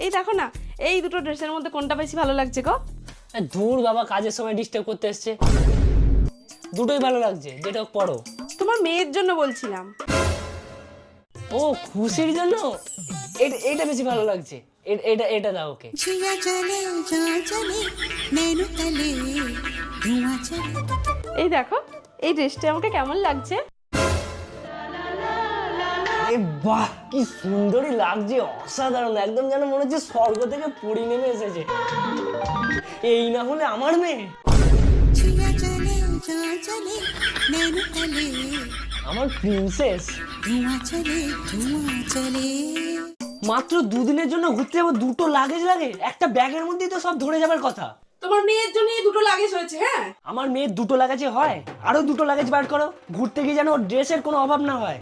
এই দেখো না, এই দুটো ড্রেসের মধ্যে কোনটা বেশি ভালো লাগছে গো? দূর বাবা, কাজের সময় ডিস্টার্ব করতে এসছে। দুটোই ভালো লাগছে, যেটা হোক পড়ো। তোমার মেয়ের জন্য বলছিলাম। ও, খুশির জন্য এটা বেশি ভালো লাগছে। এটা এটা দাও ওকে। এই দেখো, এই ড্রেসটা আমাকে কেমন লাগছে? আরে বাহ, কি সুন্দরই লাগছে, অসাধারণ, একদম যেন মনে হচ্ছে স্বর্গ থেকে পড়ি নেমে এসেছে। এই না হলে আমার মেয়ে, আমার প্রিন্সেস। মাত্র দুদিনের জন্য ঘুরতে যাবো, দুটো লাগেজ লাগে? একটা ব্যাগের মধ্যেই তো সব ধরে যাবার কথা। তোমার মেয়ের জন্য দুটো লাগেজ হয়েছে। হ্যাঁ, আমার মেয়ের দুটো লাগেজে হয়? আরো দুটো লাগেজ বার করো, ঘুরতে গিয়ে যেন ড্রেসের কোনো অভাব না হয়।